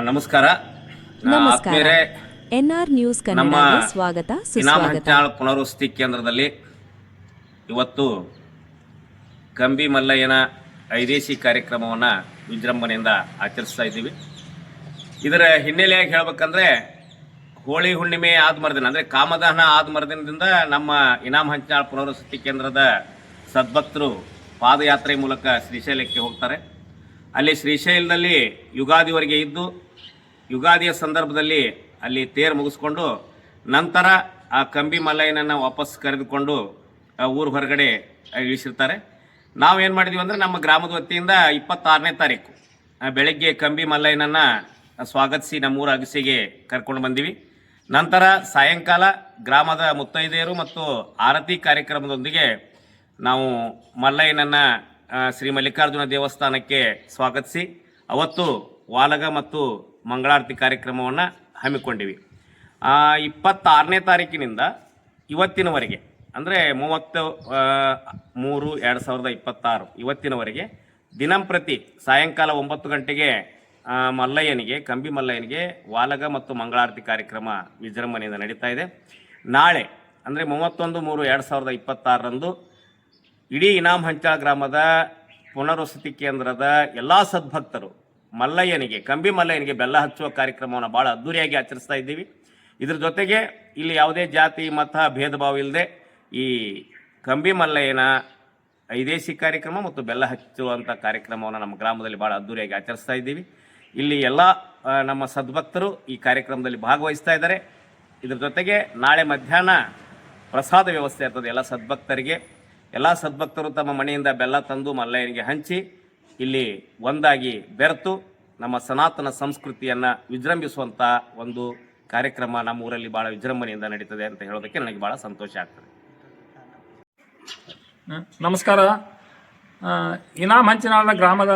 ನಮಸ್ಕಾರ ಆತ್ಮೀಯರೇ, N R news ನಮ್ಮ ಕನ್ನಡಕ್ಕೆ ಸ್ವಾಗತ ಇನಾಮ್ ಸುಸ್ವಾಗತ. ಹಂಚಾಳ್ ಪುನರ್ವಸತಿ ಕೇಂದ್ರದಲ್ಲಿ ಇವತ್ತು ಕಂಬಿ ಮಲ್ಲಯ್ಯನ ಐದೇಸಿ ಕಾರ್ಯಕ್ರಮವನ್ನು ವಿಜೃಂಭಣೆಯಿಂದ ಆಚರಿಸ್ತಾ ಇದ್ದೀವಿ. ಇದರ ಹಿನ್ನೆಲೆಯಾಗಿ ಹೇಳಬೇಕಂದ್ರೆ ಹೋಳಿ ಹುಣ್ಣಿಮೆ ಆದ ಮರುದಿನ ಅಂದರೆ ಕಾಮದಹನ ಆದ ಮರುದಿನದಿಂದ ನಮ್ಮ ಇನಾಮ್ ಹಂಚಾಳ್ ಪುನರ್ವಸತಿ ಕೇಂದ್ರದ ಸದ್ಭಕ್ತರು ಪಾದಯಾತ್ರೆ ಮೂಲಕ ಶ್ರೀಶೈಲಕ್ಕೆ ಹೋಗ್ತಾರೆ. ಅಲ್ಲಿ ಶ್ರೀಶೈಲದಲ್ಲಿ ಯುಗಾದಿವರೆಗೆ ಇದ್ದು ಯುಗಾದಿಯ ಸಂದರ್ಭದಲ್ಲಿ ಅಲ್ಲಿ ತೇರು ಮುಗಿಸ್ಕೊಂಡು ನಂತರ ಆ ಕಂಬಿ ಮಲ್ಲಯ್ಯನನ್ನು ವಾಪಸ್ ಕರೆದುಕೊಂಡು ಊರು ಹೊರಗಡೆ ಇಳಿಸಿರ್ತಾರೆ. ನಾವೇನು ಮಾಡಿದ್ವಿ ಅಂದರೆ ನಮ್ಮ ಗ್ರಾಮದ ವತಿಯಿಂದ 26ನೇ ತಾರೀಕು ಬೆಳಗ್ಗೆ ಕಂಬಿ ಮಲ್ಲಯ್ಯನನ್ನು ಸ್ವಾಗತಿಸಿ ನಮ್ಮೂರ ಅಗಸಿಗೆ ಕರ್ಕೊಂಡು ಬಂದೀವಿ. ನಂತರ ಸಾಯಂಕಾಲ ಗ್ರಾಮದ ಮುತ್ತೈದೆಯರು ಮತ್ತು ಆರತಿ ಕಾರ್ಯಕ್ರಮದೊಂದಿಗೆ ನಾವು ಮಲ್ಲಯ್ಯನನ್ನು ಶ್ರೀ ಮಲ್ಲಿಕಾರ್ಜುನ ದೇವಸ್ಥಾನಕ್ಕೆ ಸ್ವಾಗತಿಸಿ ಅವತ್ತು ವಾಲಗ ಮತ್ತು ಮಂಗಳಾರತಿ ಕಾರ್ಯಕ್ರಮವನ್ನು ಹಮ್ಮಿಕೊಂಡಿವಿ. 26ನೇ ತಾರೀಕಿನಿಂದ ಇವತ್ತಿನವರೆಗೆ ಅಂದರೆ 30/3/2026 ಇವತ್ತಿನವರೆಗೆ ದಿನಂಪ್ರತಿ ಸಾಯಂಕಾಲ 9 ಗಂಟೆಗೆ ಮಲ್ಲಯ್ಯನಿಗೆ ಕಂಬಿ ಮಲ್ಲಯ್ಯನಿಗೆ ವಾಲಗ ಮತ್ತು ಮಂಗಳಾರತಿ ಕಾರ್ಯಕ್ರಮ ವಿಜೃಂಭಣೆಯಿಂದ ನಡೀತಾ ಇದೆ. ನಾಳೆ ಅಂದರೆ 31/3/2026 ಇಡೀ ಇನಾಮ್ ಹಂಚಾಳ್ ಗ್ರಾಮದ ಪುನರ್ವಸತಿ ಕೇಂದ್ರದ ಎಲ್ಲ ಸದ್ಭಕ್ತರು ಮಲ್ಲಯ್ಯನಿಗೆ ಕಂಬಿ ಮಲ್ಲಯ್ಯನಿಗೆ ಬೆಲ್ಲ ಹಚ್ಚುವ ಕಾರ್ಯಕ್ರಮವನ್ನು ಭಾಳ ಅದ್ದೂರಿಯಾಗಿ ಆಚರಿಸ್ತಾ ಇದ್ದೀವಿ. ಇದ್ರ ಜೊತೆಗೆ ಇಲ್ಲಿ ಯಾವುದೇ ಜಾತಿ ಮತ ಭೇದ ಭಾವ ಇಲ್ಲದೆ ಈ ಕಂಬಿ ಮಲ್ಲಯ್ಯನ ಐದೇಸಿ ಕಾರ್ಯಕ್ರಮ ಮತ್ತು ಬೆಲ್ಲ ಹಚ್ಚುವಂಥ ಕಾರ್ಯಕ್ರಮವನ್ನು ನಮ್ಮ ಗ್ರಾಮದಲ್ಲಿ ಭಾಳ ಅದ್ದೂರಿಯಾಗಿ ಆಚರಿಸ್ತಾ ಇದ್ದೀವಿ. ಇಲ್ಲಿ ಎಲ್ಲ ನಮ್ಮ ಸದ್ಭಕ್ತರು ಈ ಕಾರ್ಯಕ್ರಮದಲ್ಲಿ ಭಾಗವಹಿಸ್ತಾ ಇದ್ದಾರೆ. ಇದ್ರ ಜೊತೆಗೆ ನಾಳೆ ಮಧ್ಯಾಹ್ನ ಪ್ರಸಾದ ವ್ಯವಸ್ಥೆ ಇರ್ತದೆ. ಎಲ್ಲ ಸದ್ಭಕ್ತರು ತಮ್ಮ ಮನೆಯಿಂದ ಬೆಲ್ಲ ತಂದು ಮಲ್ಲಯ್ಯನಿಗೆ ಹಂಚಿ ಇಲ್ಲಿ ಒಂದಾಗಿ ಬೆರೆತು ನಮ್ಮ ಸನಾತನ ಸಂಸ್ಕೃತಿಯನ್ನು ವಿಜೃಂಭಿಸುವಂಥ ಒಂದು ಕಾರ್ಯಕ್ರಮ ನಮ್ಮ ಊರಲ್ಲಿ ಭಾಳ ವಿಜೃಂಭಣೆಯಿಂದ ನಡೀತದೆ ಅಂತ ಹೇಳೋದಕ್ಕೆ ನನಗೆ ಭಾಳ ಸಂತೋಷ ಆಗ್ತದೆ. ನಮಸ್ಕಾರ. ಇನಾಮ್ ಹಂಚಿನಾಳ ಗ್ರಾಮದ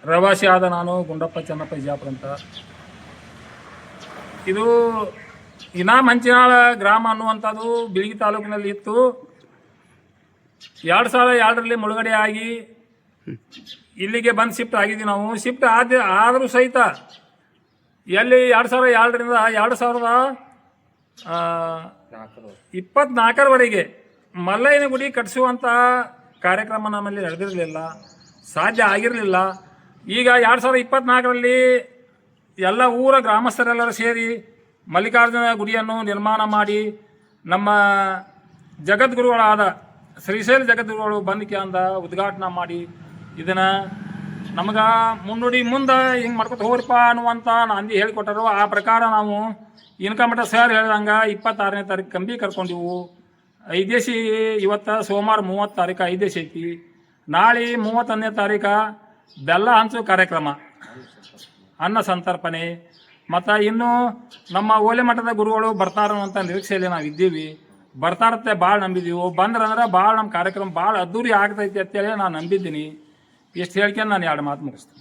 ರವಾಸಿ ಆದ ನಾನು ಗುಂಡಪ್ಪ ಚೆನ್ನಪ್ಪ ವಿಜಾಪುರ ಅಂತ. ಇದು ಇನಾಮ್ ಹಂಚಿನಾಳ ಗ್ರಾಮ ಅನ್ನುವಂಥದ್ದು ಬಿಳಿಗಿ ತಾಲೂಕಿನಲ್ಲಿ ಇತ್ತು. 2002ರಲ್ಲಿ ಮುಳುಗಡೆ ಆಗಿ ಇಲ್ಲಿಗೆ ಬಂದು ಶಿಫ್ಟ್ ಆಗಿದ್ವಿ. ನಾವು ಶಿಫ್ಟ್ ಆದರೂ ಸಹಿತ ಎಲ್ಲಿ 2002ರಿಂದ 2024ರವರೆಗೆ ಮಲ್ಲಯ್ಯನ ಗುಡಿ ಕಟ್ಟಿಸುವಂಥ ಕಾರ್ಯಕ್ರಮ ನಮ್ಮಲ್ಲಿ ನಡೆದಿರಲಿಲ್ಲ, ಸಾಧ್ಯ ಆಗಿರಲಿಲ್ಲ. ಈಗ 2024ರಲ್ಲಿ ಎಲ್ಲ ಊರ ಗ್ರಾಮಸ್ಥರೆಲ್ಲರೂ ಸೇರಿ ಮಲ್ಲಿಕಾರ್ಜುನ ಗುಡಿಯನ್ನು ನಿರ್ಮಾಣ ಮಾಡಿ ನಮ್ಮ ಜಗದ್ಗುರುಗಳಾದ ಶ್ರೀಶೈಲ ಜಗದ್ಗುರುಗಳು ಬಂದಿಕೆ ಅಂದ ಉದ್ಘಾಟನೆ ಮಾಡಿ ಇದನ್ನು ನಮಗೆ ಮುನ್ನುಡಿ ಮುಂದೆ ಹಿಂಗೆ ಮಾಡ್ಕೊತ ಹೋಗ್ರಿಪ್ಪ ಅನ್ನುವಂಥ ನಂದಿ ಹೇಳಿಕೊಟ್ಟರು. ಆ ಪ್ರಕಾರ ನಾವು ಇನ್ಕಮಟ ಸರ್ ಹೇಳ್ದಂಗೆ 26ನೇ ತಾರೀಕು ಕಂಬಿ ಕರ್ಕೊಂಡಿವು. ಐದೇಸಿ ಇವತ್ತು ಸೋಮವಾರ 30 ತಾರೀಕು ಐದೇಸಿ ಐತಿ. ನಾಳೆ 31ನೇ ತಾರೀಕು ಬೆಲ್ಲ ಹಂಚು ಕಾರ್ಯಕ್ರಮ, ಅನ್ನ ಸಂತರ್ಪಣೆ. ಮತ್ತು ಇನ್ನೂ ನಮ್ಮ ಓಲೆ ಮಠದ ಗುರುಗಳು ಬರ್ತಾರಂತ ನಿರೀಕ್ಷೆಯಲ್ಲಿ ನಾವು ಇದ್ದೀವಿ. ಬರ್ತಾರತ್ತೆ ಭಾಳ ನಂಬಿದ್ದೀವಿ. ಬಂದ್ರಂದ್ರೆ ಭಾಳ ನಮ್ಮ ಕಾರ್ಯಕ್ರಮ ಭಾಳ ಅದ್ದೂರಿ ಆಗ್ತೈತಿ ಅಂತೇಳಿ ನಾನು ನಂಬಿದ್ದೀನಿ. ಇಷ್ಟು ಹೇಳ್ಕೊಂಡು ನಾನು 2 ಮಾತು ಮುಗಿಸ್ತೀನಿ.